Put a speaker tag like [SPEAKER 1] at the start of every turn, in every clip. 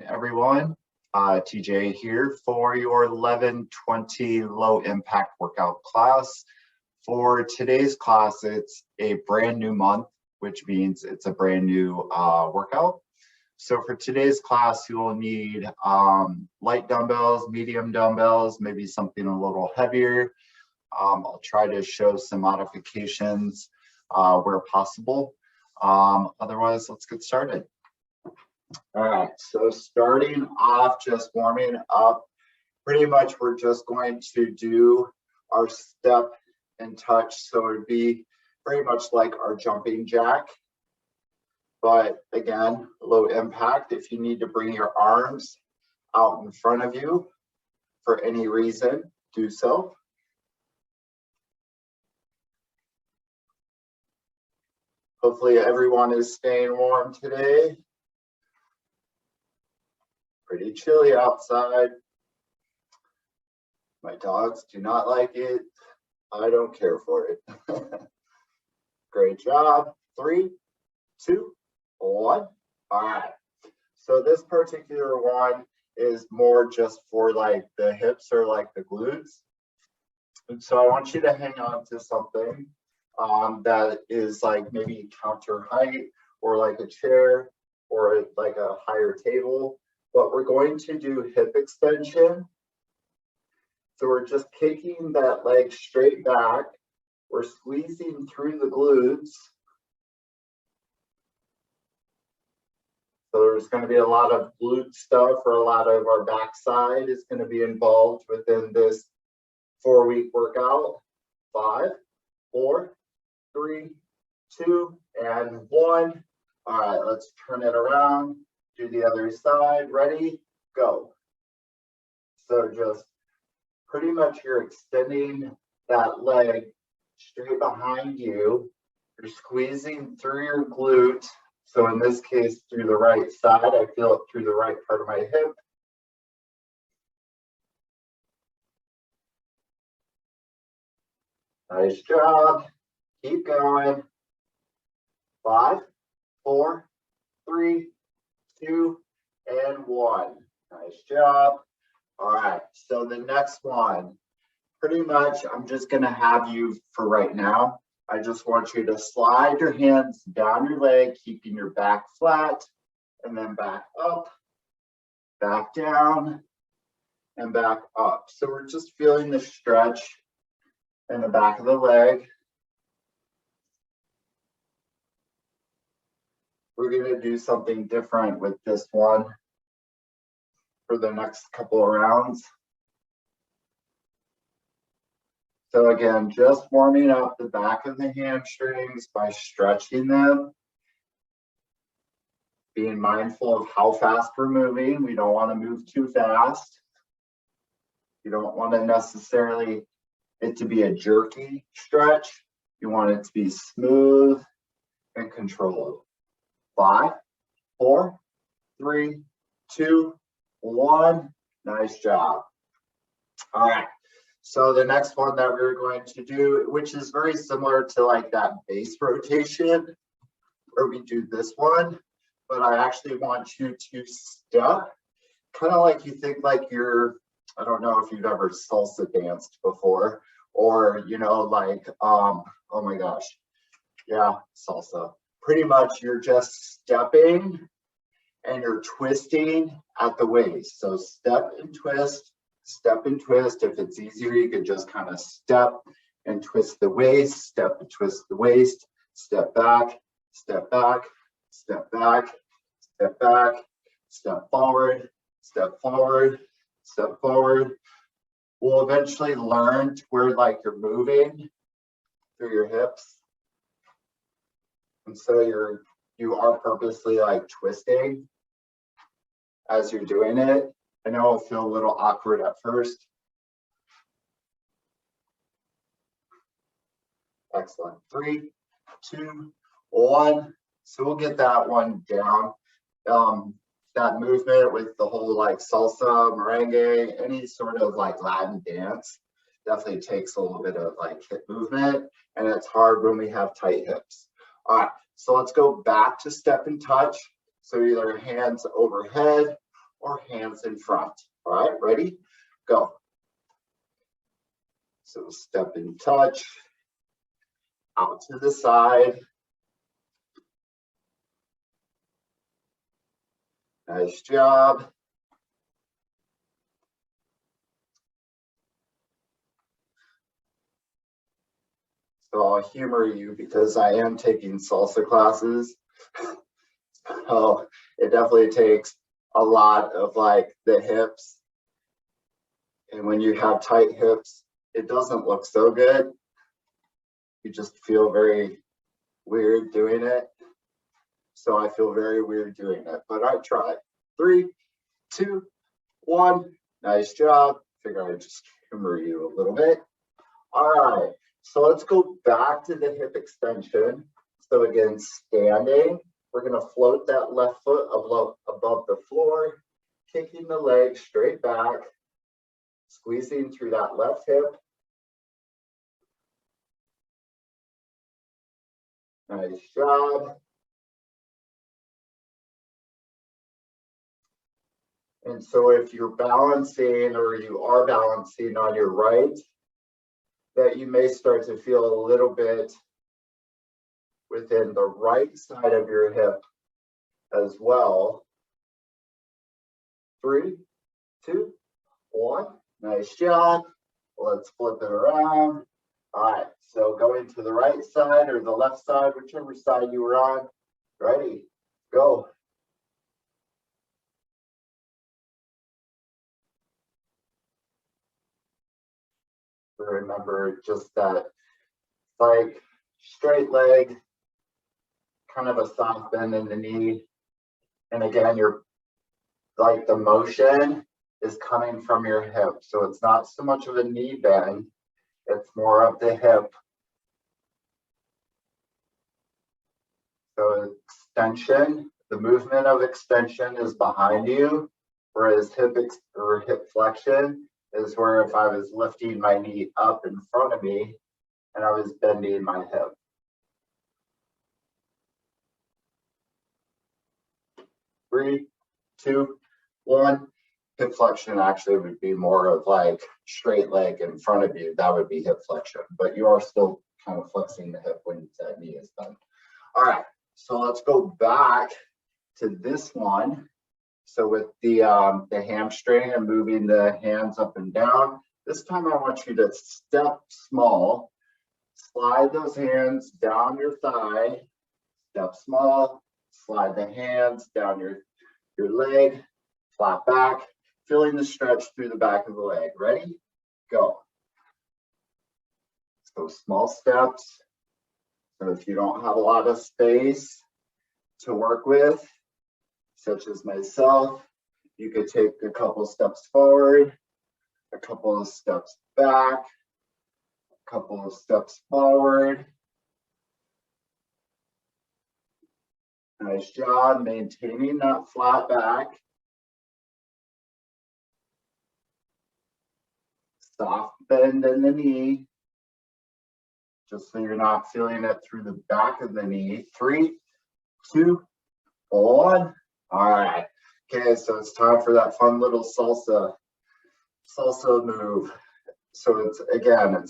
[SPEAKER 1] everyone. TJ here for your 11:20 low impact workout class. For today's class, it's a brand new month, which means it's a brand new workout. So for today's class, you will need light dumbbells, medium dumbbells, maybe something a little heavier. I'll try to show some modifications where possible. Otherwise, let's get started. All right, so starting off, just warming up, pretty much we're just going to do our step and touch. So it'd be very much like our jumping jack, but again, low impact. If you need to bring your arms out in front of you for any reason, do so. Hopefully everyone is staying warm today. Pretty chilly outside. My dogs do not like it. I don't care for it. Great job. 3, 2, 1. All right. So this particular one is more just for like the hips or like the glutes. And so I want you to hang on to something that is like maybe counter height or like a chair or like a higher table. But we're going to do hip extension. So we're just kicking that leg straight back. We're squeezing through the glutes. So there's going to be a lot of glute stuff, or a lot of our backside is going to be involved within this 4-week workout. 5, 4, 3, 2, and 1. All right, let's turn it around. Do the other side. Ready? Go. So just pretty much you're extending that leg straight behind you. You're squeezing through your glute. So in this case, through the right side, I feel it through the right part of my hip. Nice job. Keep going. 5, 4, 3, 2, and 1. Nice job. All right, so the next one, pretty much I'm just going to have you for right now. I just want you to slide your hands down your leg, keeping your back flat, and then back up, back down, and back up. So we're just feeling the stretch in the back of the leg. We're going to do something different with this one for the next couple of rounds. So again, just warming up the back of the hamstrings by stretching them. Being mindful of how fast we're moving. We don't want to move too fast. You don't want to necessarily it to be a jerky stretch. You want it to be smooth and controlled. 5, 4, 3, 2, 1. Nice job. All right. So the next one that we're going to do, which is very similar to like that base rotation, where we do this one, but I actually want you to step, kind of like you think like you're, I don't know if you've ever salsa danced before, or, you know, like, oh my gosh. Yeah, salsa. Pretty much you're just stepping and you're twisting at the waist. So step and twist, step and twist. If it's easier, you could just kind of step and twist the waist, step and twist the waist, step back, step back, step back, step back, step forward, step forward, step forward. We'll eventually learn to where like you're moving through your hips. And so you are purposely like twisting as you're doing it. I know it'll feel a little awkward at first. Excellent. 3, 2, 1. So we'll get that one down. That movement with the whole like salsa, merengue, any sort of like Latin dance definitely takes a little bit of like hip movement, and it's hard when we have tight hips. All right, so let's go back to step and touch. So either hands overhead or hands in front. All right, ready? Go. So step and touch, out to the side. Nice job. So I'll humor you because I am taking salsa classes. So it definitely takes a lot of like the hips. And when you have tight hips, it doesn't look so good. You just feel very weird doing it. So I feel very weird doing it, but I try. 3, 2, 1. Nice job. Figure I'd just humor you a little bit. All right. So let's go back to the hip extension. So again, standing, we're going to float that left foot above the floor, kicking the leg straight back, squeezing through that left hip. Nice job. And so if you're balancing or you are balancing on your right, that you may start to feel a little bit within the right side of your hip as well. 3, 2, 1. Nice job. Let's flip it around. All right, so going to the right side or the left side, whichever side you were on. Ready, go. Remember just that like straight leg, kind of a soft bend in the knee. And again, you're like the motion is coming from your hip. So it's not so much of a knee bend, it's more of the hip. So extension, the movement of extension is behind you, whereas hip flexion is where if I was lifting my knee up in front of me and I was bending my hip. Three, 2, 1. Hip flexion actually would be more of like straight leg in front of you. That would be hip flexion, but you are still kind of flexing the hip when that knee is done. All right, so let's go back to this one. So with the hamstring and moving the hands up and down, this time I want you to step small, slide those hands down your thigh, step small, slide the hands down your leg, flat back, feeling the stretch through the back of the leg. Ready? Go. So small steps. So if you don't have a lot of space to work with, such as myself, you could take a couple steps forward, a couple of steps back, a couple of steps forward. Nice job maintaining that flat back. Soft bend in the knee, just so you're not feeling it through the back of the knee. 3, 2, 1. All right. Okay, so it's time for that fun little salsa move. So it's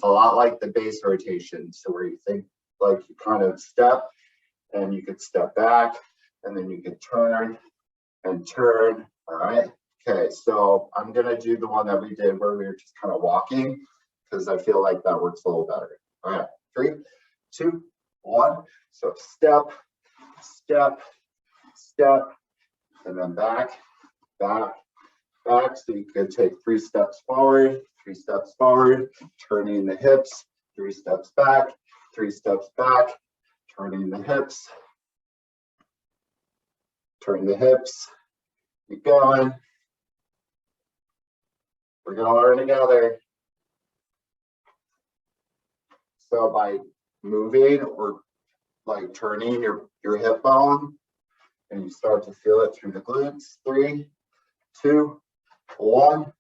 [SPEAKER 1] a lot like the base rotation. So where you think like you kind of step and you could step back and then you could turn and turn. All right. Okay, so I'm gonna do the one that we did where we were just kind of walking because I feel like that works a little better. All right, 3, 2, 1. So step, step, step, and then back, back, back. So you could take 3 steps forward, 3 steps forward, turning the hips, 3 steps back, 3 steps back, turning the hips, turn the hips, keep going. We're gonna learn together. So by moving or like turning your hip bone, and you start to feel it through the glutes. 3, 2, 1.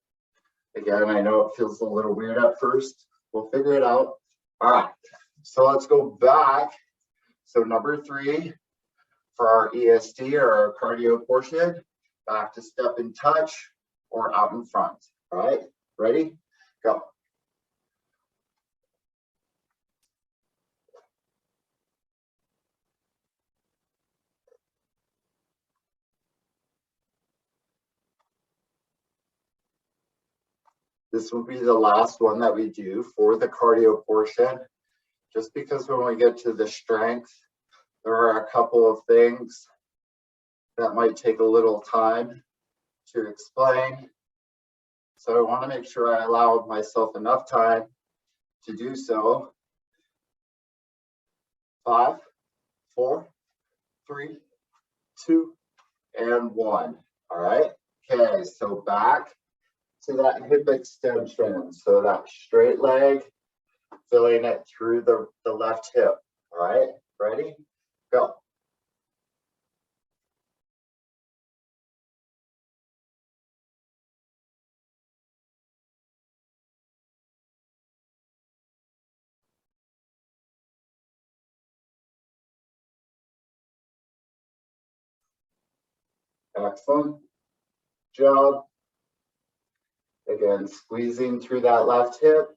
[SPEAKER 1] Again, I know it feels a little weird at first. We'll figure it out. All right, so let's go back. So number 3 for our EST or our cardio portion back to step and touch, or out in front. All right, ready? Go. This will be the last one that we do for the cardio portion, just because when we get to the strength, there are a couple of things that might take a little time to explain. So I want to make sure I allow myself enough time to do so. 5, 4, 3, 2, and 1. All right. Okay, so back to that hip extension. So that straight leg, filling it through the left hip. All right, ready? Go. Excellent job. Again, squeezing through that left hip,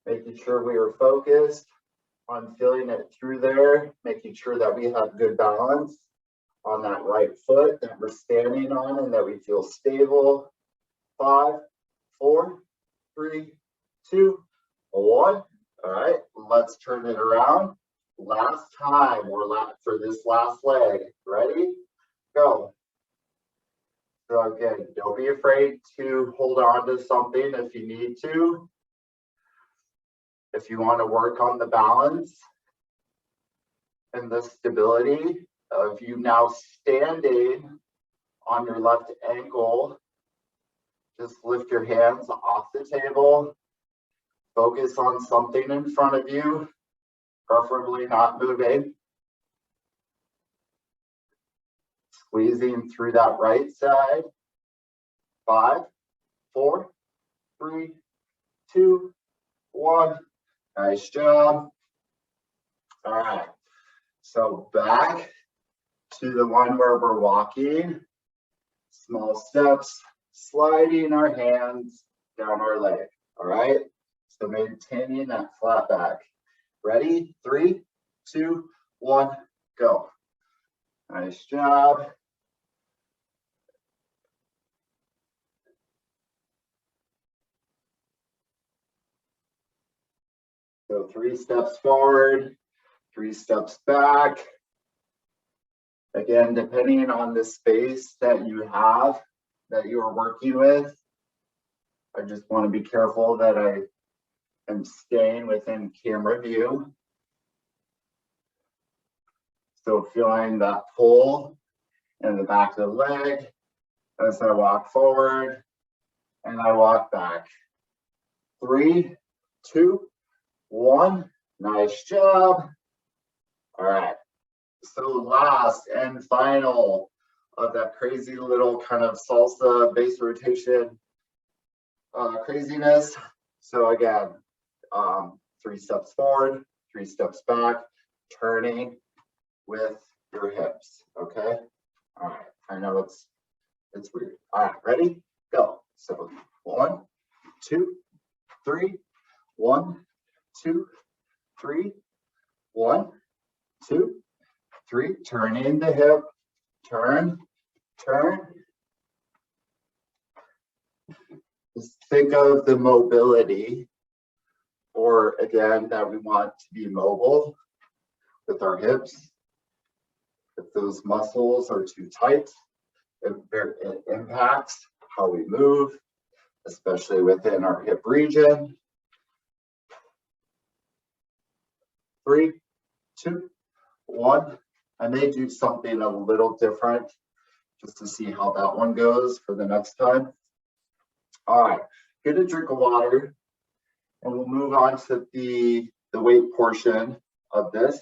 [SPEAKER 1] making sure we are focused on feeling it through there, making sure that we have good balance on that right foot that we're standing on and that we feel stable. 5, 4, 3, 2, 1. All right, let's turn it around. Last time for this last leg. Ready? Go. So again, don't be afraid to hold on to something if you need to. If you want to work on the balance and the stability of you now standing on your left ankle, just lift your hands off the table. Focus on something in front of you, preferably not moving. Squeezing through that right side. 5, 4, 3, 2, 1. Nice job. All right. So back to the one where we're walking. Small steps, sliding our hands down our leg. All right. So maintaining that flat back. Ready? 3, 2, 1, go. Nice job. So 3 steps forward, 3 steps back. Again, depending on the space that you have, that you are working with, I just want to be careful that I am staying within camera view. So feeling that pull in the back of the leg as I walk forward and I walk back. 3, 2, 1. Nice job. All right. So last and final of that crazy little kind of salsa base rotation craziness. So again, 3 steps forward, 3 steps back, turning with your hips. Okay. All right. I know it's weird. All right. Ready? Go. So 1, 2, 3. 1, 2, 3. 1, 2, 3. Turning the hip. Turn. Turn. Just think of the mobility, or again, that we want to be mobile with our hips. If those muscles are too tight, it impacts how we move, especially within our hip region. 3, 2, 1. I may do something a little different just to see how that one goes for the next time. All right, get a drink of water and we'll move on to the weight portion of this.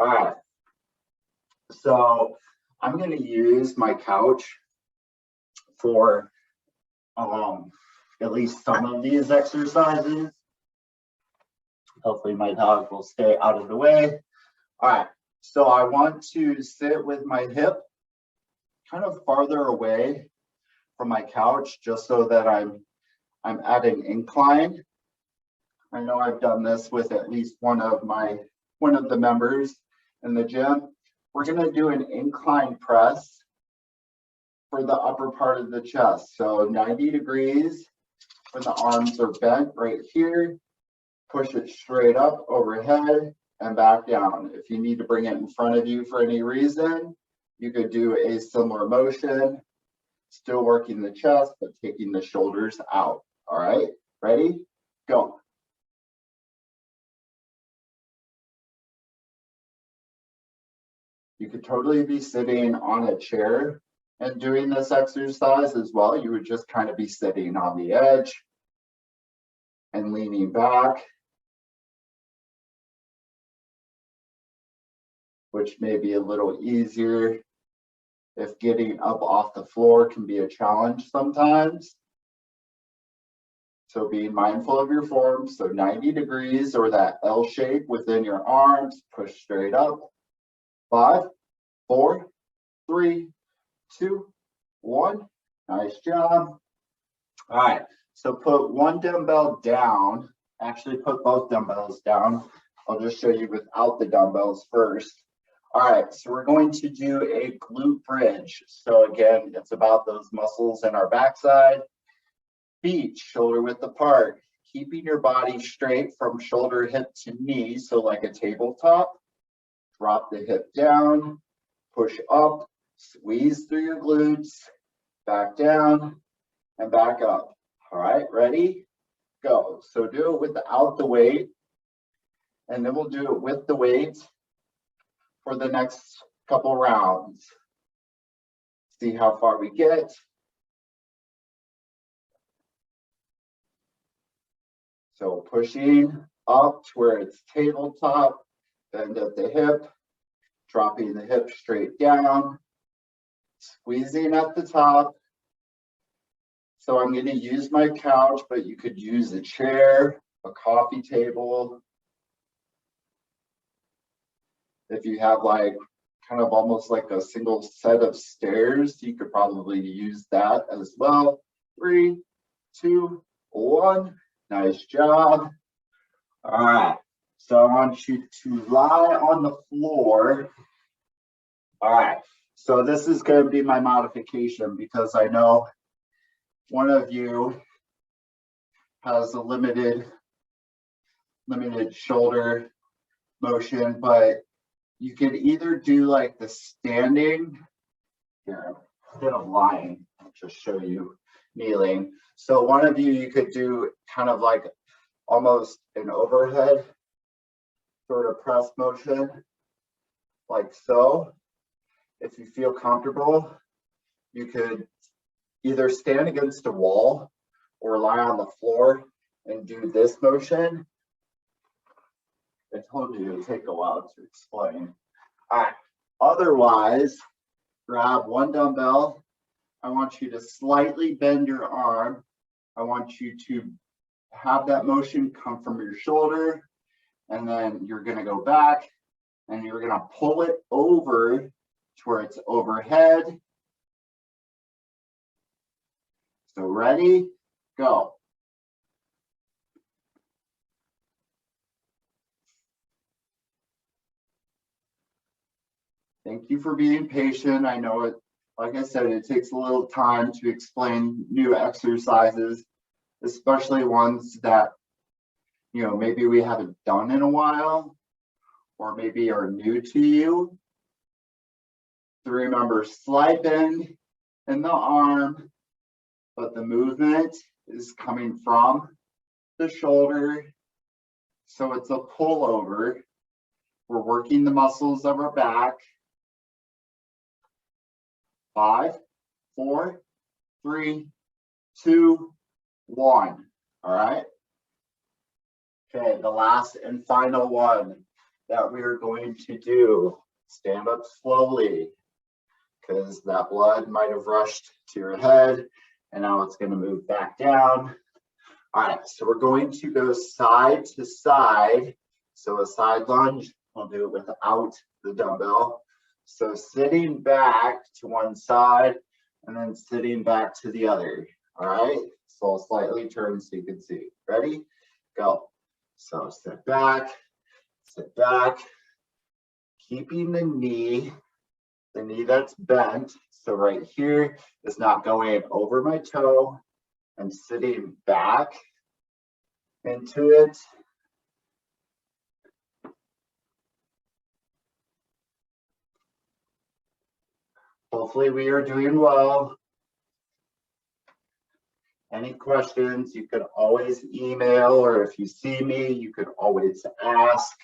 [SPEAKER 1] All right, so I'm going to use my couch for at least some of these exercises. Hopefully my dog will stay out of the way. All right, So I want to sit with my hip kind of farther away from my couch, just so that I'm at an incline. I know I've done this with at least one of the members in the gym. We're going to do an incline press for the upper part of the chest. So 90 degrees when the arms are bent right here. Push it straight up overhead and back down. If you need to bring it in front of you for any reason, you could do a similar motion, still working the chest, but taking the shoulders out. All right, ready? Go. You could totally be sitting on a chair and doing this exercise as well. You would just kind of be sitting on the edge and leaning back, which may be a little easier if getting up off the floor can be a challenge sometimes. So being mindful of your form. So 90 degrees or that L shape within your arms, push straight up. 5, 4, 3, 2, 1. Nice job. All right, so put one dumbbell down. Actually put both dumbbells down. I'll just show you without the dumbbells first. All right, so we're going to do a glute bridge. So again, it's about those muscles in our backside. Feet shoulder width apart, keeping your body straight from shoulder, hip to knee. So like a tabletop, drop the hip down, push up, squeeze through your glutes, back down and back up. All right, ready? Go. So do it without the weight, and then we'll do it with the weight for the next couple rounds. See how far we get. So pushing up to where it's tabletop, bend at the hip, dropping the hip straight down, squeezing at the top. So I'm going to use my couch, but you could use a chair, a coffee table. If you have like kind of almost like a single set of stairs, you could probably use that as well. 3, 2, 1. Nice job. All right. So I want you to lie on the floor. All right. So this is going to be my modification, because I know one of you has a limited shoulder motion, but you could either do like the standing here instead of lying. I'll just show you kneeling. So one of you could do kind of like almost an overhead sort of press motion, like so. If you feel comfortable, you could either stand against a wall or lie on the floor and do this motion. I told you it would take a while to explain. All right. Otherwise, grab one dumbbell. I want you to slightly bend your arm. I want you to have that motion come from your shoulder, and then you're going to go back and you're going to pull it over to where it's overhead. So ready, go. Thank you for being patient. I know it, like I said, it takes a little time to explain new exercises, especially ones that, you know, maybe we haven't done in a while, or maybe are new to you. So remember, slight bend in the arm, but the movement is coming from the shoulder. So it's a pullover. We're working the muscles of our back. 5, 4, 3, 2, 1. All right. Okay, the last and final one that we're going to do. Stand up slowly, because that blood might have rushed to your head, and now it's going to move back down. All right, so we're going to go side to side. So a side lunge We'll do it without the dumbbell. So sitting back to one side and then sitting back to the other. All right, so I'll slightly turn so you can see. Ready? Go. So sit back, keeping the knee that's bent. So right here is not going over my toe and sitting back into it. Hopefully we are doing well. Any questions, you can always email, or if you see me, you can always ask.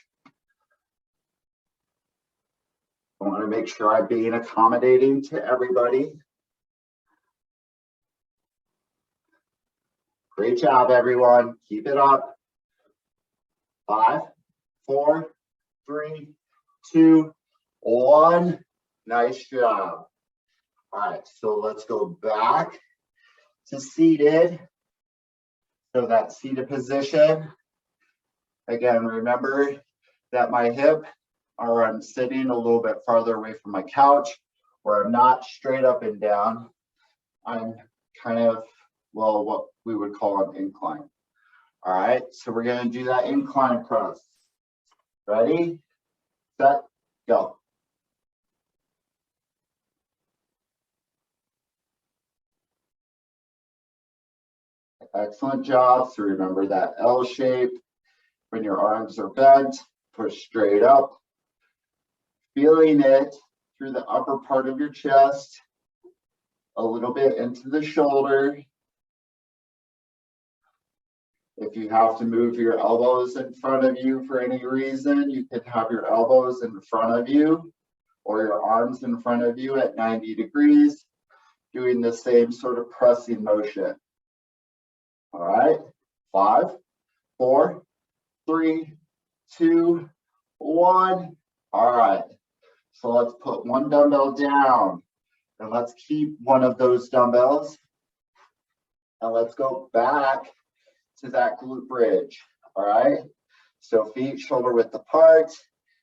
[SPEAKER 1] I want to make sure I'm being accommodating to everybody. Great job, everyone. Keep it up. 5, 4, 3, 2, 1. Nice job. All right, so let's go back to seated. So that seated position. Again, remember that my hip, or I'm sitting a little bit farther away from my couch, where I'm not straight up and down. I'm kind of, well, what we would call an incline. All right, so we're going to do that incline press. Ready, set, go. Excellent job. So remember that L shape. When your arms are bent, push straight up. Feeling it through the upper part of your chest, a little bit into the shoulder. If you have to move your elbows in front of you for any reason, you can have your elbows in front of you or your arms in front of you at 90 degrees, doing the same sort of pressing motion. All right, 5, 4, 3, 2, 1. All right, so let's put one dumbbell down and let's keep one of those dumbbells and let's go back to that glute bridge. All right, so feet shoulder width apart.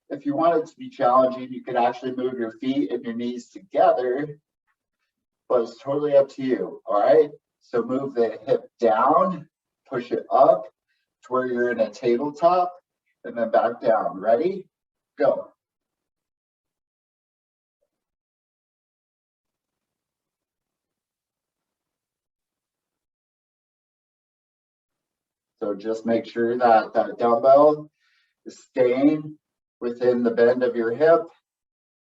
[SPEAKER 1] If you want it to be challenging, you could actually move your feet and your knees together, but it's totally up to you. All right, so move the hip down, push it up to where you're in a tabletop, and then back down. Ready? Go. So just make sure that that dumbbell is staying within the bend of your hip.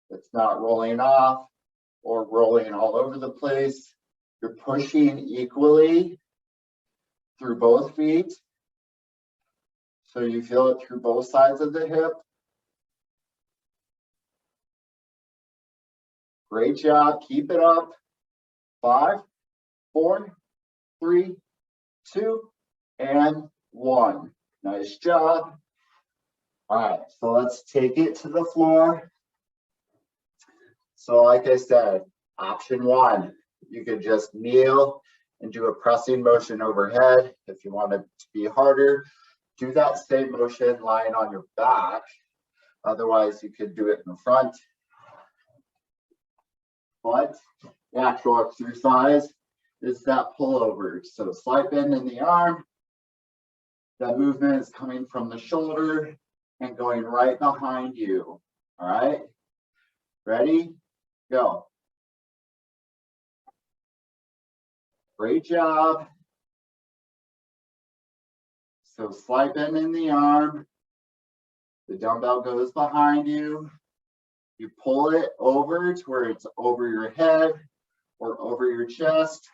[SPEAKER 1] It's not rolling off or rolling all over the place. You're pushing equally through both feet. So you feel it through both sides of the hip. Great job. Keep it up. 5, 4, 3, 2, and 1. Nice job. All right, so let's take it to the floor. So like I said, option 1, you could just kneel and do a pressing motion overhead. If you want it to be harder, do that same motion lying on your back. Otherwise, you could do it in front. But the actual exercise is that pullover. So slight bend in the arm. That movement is coming from the shoulder and going right behind you. All right, ready? Go. Great job. So slight bend in the arm. The dumbbell goes behind you. You pull it over to where it's over your head or over your chest.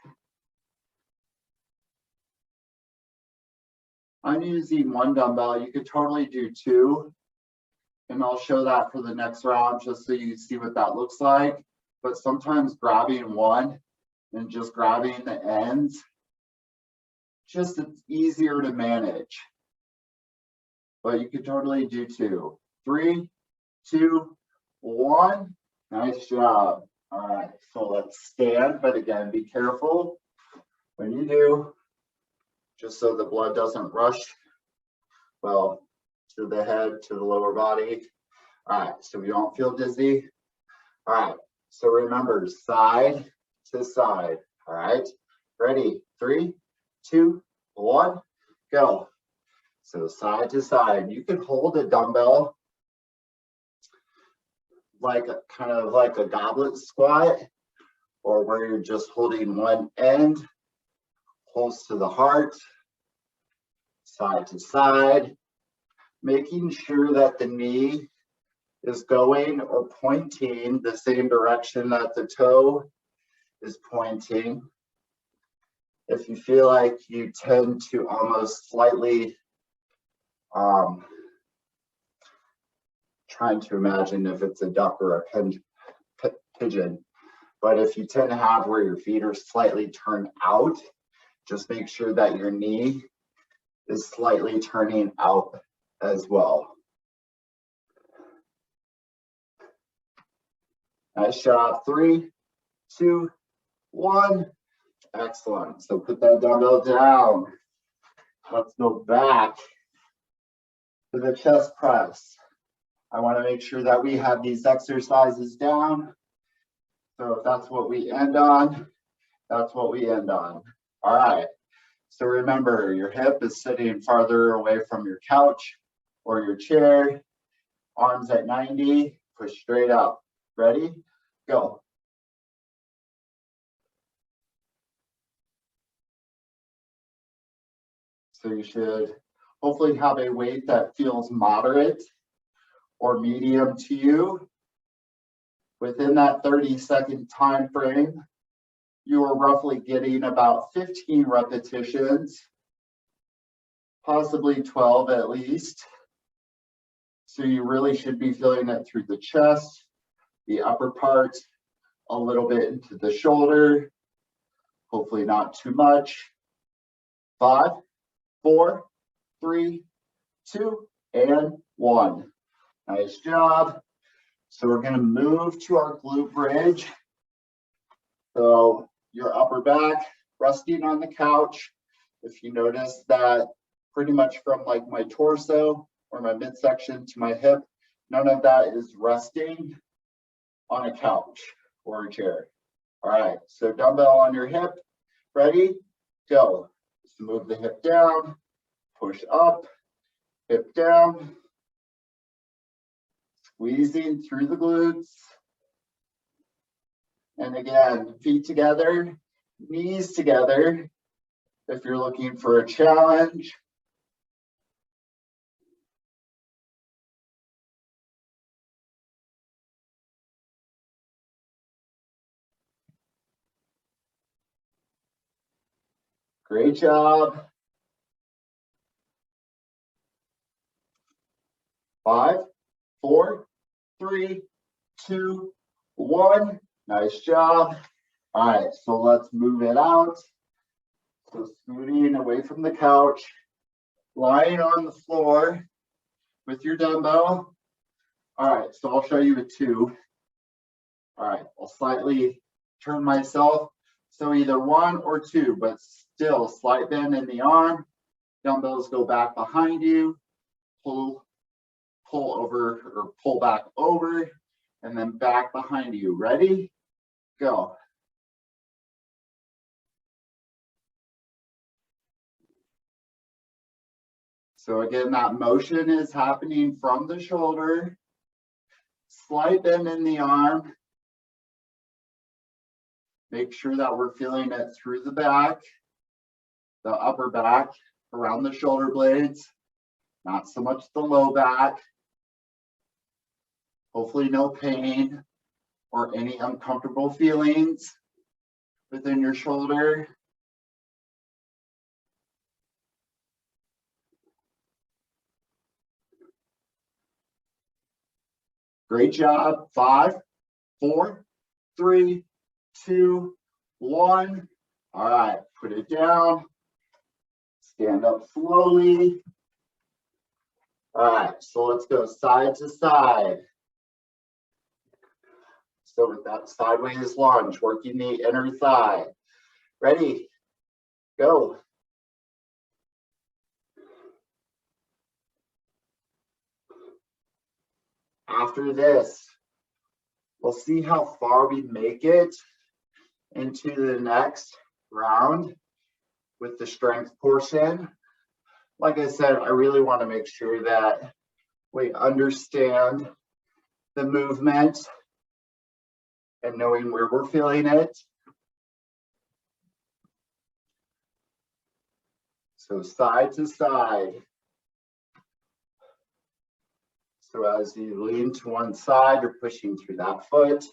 [SPEAKER 1] I'm using one dumbbell. You could totally do 2. And I'll show that for the next round just so you see what that looks like. But sometimes grabbing one and just grabbing the ends, just it's easier to manage. But you could totally do 2. 3, 2, 1. Nice job. All right, so let's stand, but again, be careful when you do, just so the blood doesn't rush, well, to the head, to the lower body. All right, so we don't feel dizzy. All right, so remember, side to side. All right, ready? 3, 2, 1, go. So side to side. You can hold a dumbbell like kind of like a goblet squat, or where you're just holding one end close to the heart, side to side, making sure that the knee is going or pointing the same direction that the toe is pointing. If you feel like you tend to almost slightly trying to imagine if it's a duck or a pigeon, but if you tend to have where your feet are slightly turned out, just make sure that your knee is slightly turning out as well. Nice job. 3, 2, 1. Excellent. So put that dumbbell down. Let's go back to the chest press. I want to make sure that we have these exercises down. So if that's what we end on, that's what we end on. All right. So remember, your hip is sitting farther away from your couch or your chair. Arms at 90, push straight up. Ready? Go. So you should hopefully have a weight that feels moderate or medium to you. Within that 30-second time frame, you are roughly getting about 15 repetitions, possibly 12 at least. So you really should be feeling it through the chest, the upper part, a little bit into the shoulder, hopefully not too much. 5, 4, 3, 2, and 1. Nice job. So we're going to move to our glute bridge. So your upper back resting on the couch. If you notice that pretty much from like my torso or my midsection to my hip, none of that is resting on a couch or a chair. All right, so dumbbell on your hip. Ready? Go. Just move the hip down, push up, hip down. Squeezing through the glutes. And again, feet together, knees together. If you're looking for a challenge. Great job. 5, 4, 3, 2, 1. Nice job. All right, so let's move it out. So scooting away from the couch, lying on the floor with your dumbbell. All right, so I'll show you a 2. All right, I'll slightly turn myself. So either 1 or 2, but still slight bend in the arm. Dumbbells go back behind you. Pull over or pull back over, and then back behind you. Ready? Go. So again, that motion is happening from the shoulder. Slight bend in the arm. Make sure that we're feeling it through the back, the upper back, around the shoulder blades, not so much the low back. Hopefully no pain or any uncomfortable feelings within your shoulder. Great job. 5, 4, 3, 2, 1. All right, put it down. Stand up slowly. All right, so let's go side to side. So with that sideways lunge, working the inner thigh. Ready? Go. After this, we'll see how far we make it into the next round with the strength portion. Like I said, I really want to make sure that we understand the movement and knowing where we're feeling it. So side to side. So as you lean to one side, you're pushing through that foot.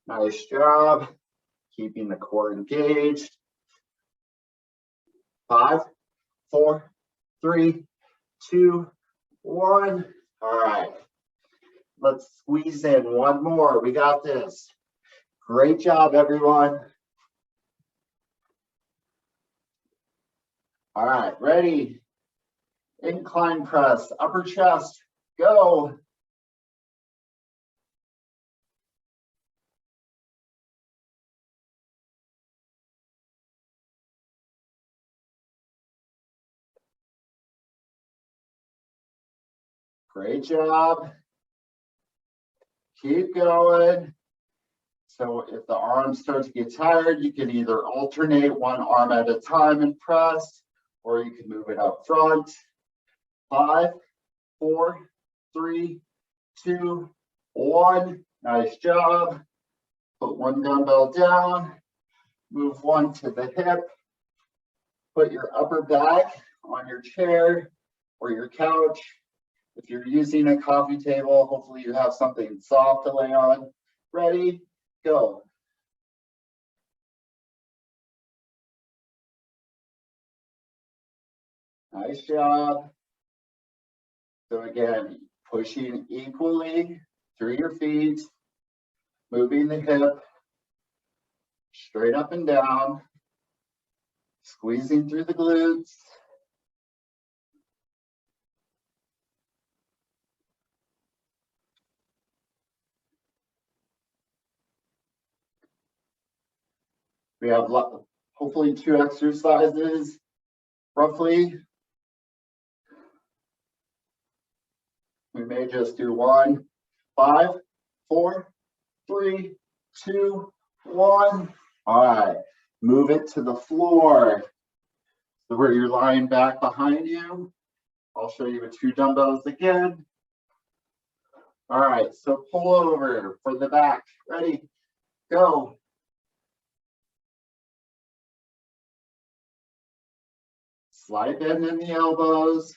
[SPEAKER 1] Nice job. Keeping the core engaged. 5, 4, 3, 2, 1. All right. Let's squeeze in one more. We got this. Great job, everyone. All right, ready? Incline press, upper chest, go. Great job. Keep going. So if the arms start to get tired, you can either alternate one arm at a time and press, or you can move it up front. 5, 4, 3, 2, 1. Nice job. Put one dumbbell down. Move one to the hip. Put your upper back on your chair or your couch. If you're using a coffee table, hopefully you have something soft to lay on. Ready? Go. Nice job. So again, pushing equally through your feet, moving the hip, straight up and down, squeezing through the glutes. We have hopefully 2 exercises, roughly. We may just do 1. 5, 4, 3, 2, 1. All right, move it to the floor. So where you're lying back behind you. I'll show you with 2 dumbbells again. All right, so pull over for the back. Ready? Go. Slight bend in the elbows,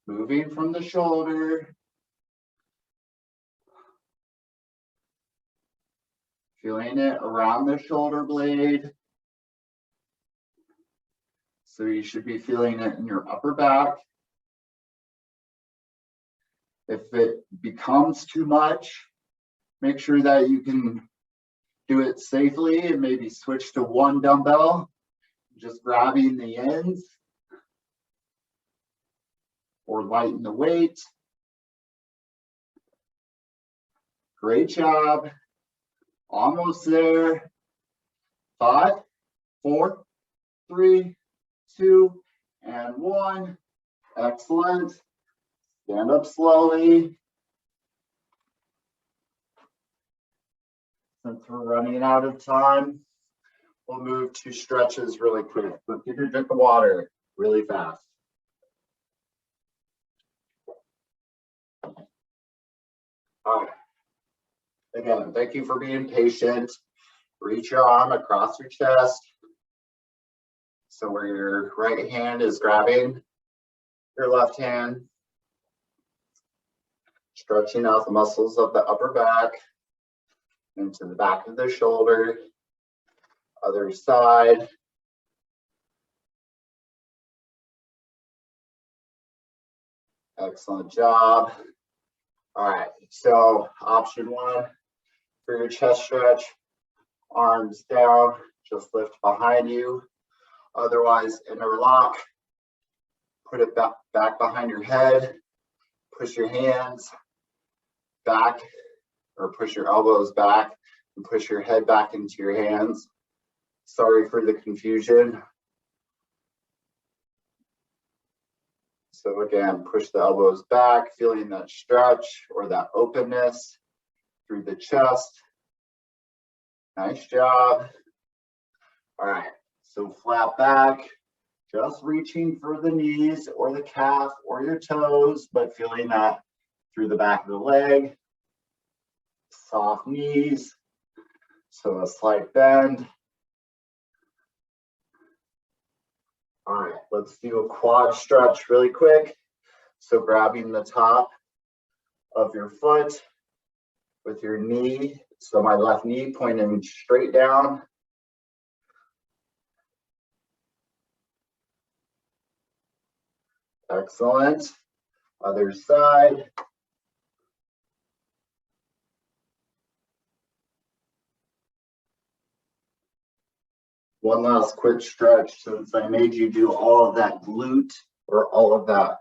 [SPEAKER 1] moving from the shoulder. Feeling it around the shoulder blade. So you should be feeling it in your upper back. If it becomes too much, make sure that you can do it safely and maybe switch to 1 dumbbell, just grabbing the ends. Or lighten the weight. Great job. Almost there. 5, 4, 3, 2, and 1. Excellent. Stand up slowly. Since we're running out of time, we'll move to stretches really quick. But get a drink of water really fast. All right. Again, thank you for being patient. Reach your arm across your chest. So where your right hand is grabbing your left hand. Stretching out the muscles of the upper back into the back of the shoulder. Other side. Excellent job. All right, so option 1 for your chest stretch, arms down, just lift behind you. Otherwise, interlock, put it back behind your head, push your hands back, or push your elbows back, and push your head back into your hands. Sorry for the confusion. So again, push the elbows back, feeling that stretch or that openness through the chest. Nice job. All right, so flat back, just reaching for the knees or the calf or your toes, but feeling that through the back of the leg. Soft knees, so a slight bend. All right, let's do a quad stretch really quick. So grabbing the top of your foot with your knee, so my left knee pointing straight down. Excellent. Other side. One last quick stretch, since I made you do all of that glute or all of that,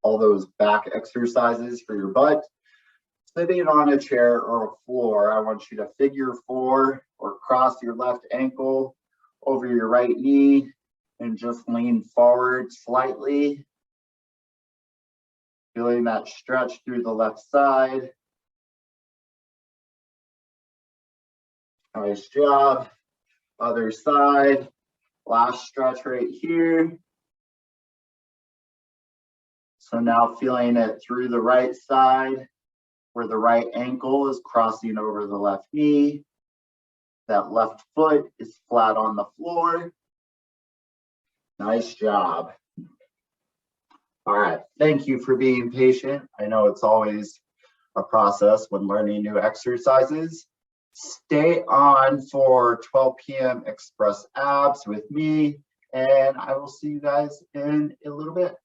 [SPEAKER 1] all those back exercises for your butt. Sitting on a chair or a floor, I want you to figure four or cross your left ankle over your right knee and just lean forward slightly. Feeling that stretch through the left side. Nice job. Other side. Last stretch right here. So now feeling it through the right side, where the right ankle is crossing over the left knee. That left foot is flat on the floor. Nice job. All right, thank you for being patient. I know it's always a process when learning new exercises. Stay on for 12 p.m. Express Abs with me, and I will see you guys in a little bit.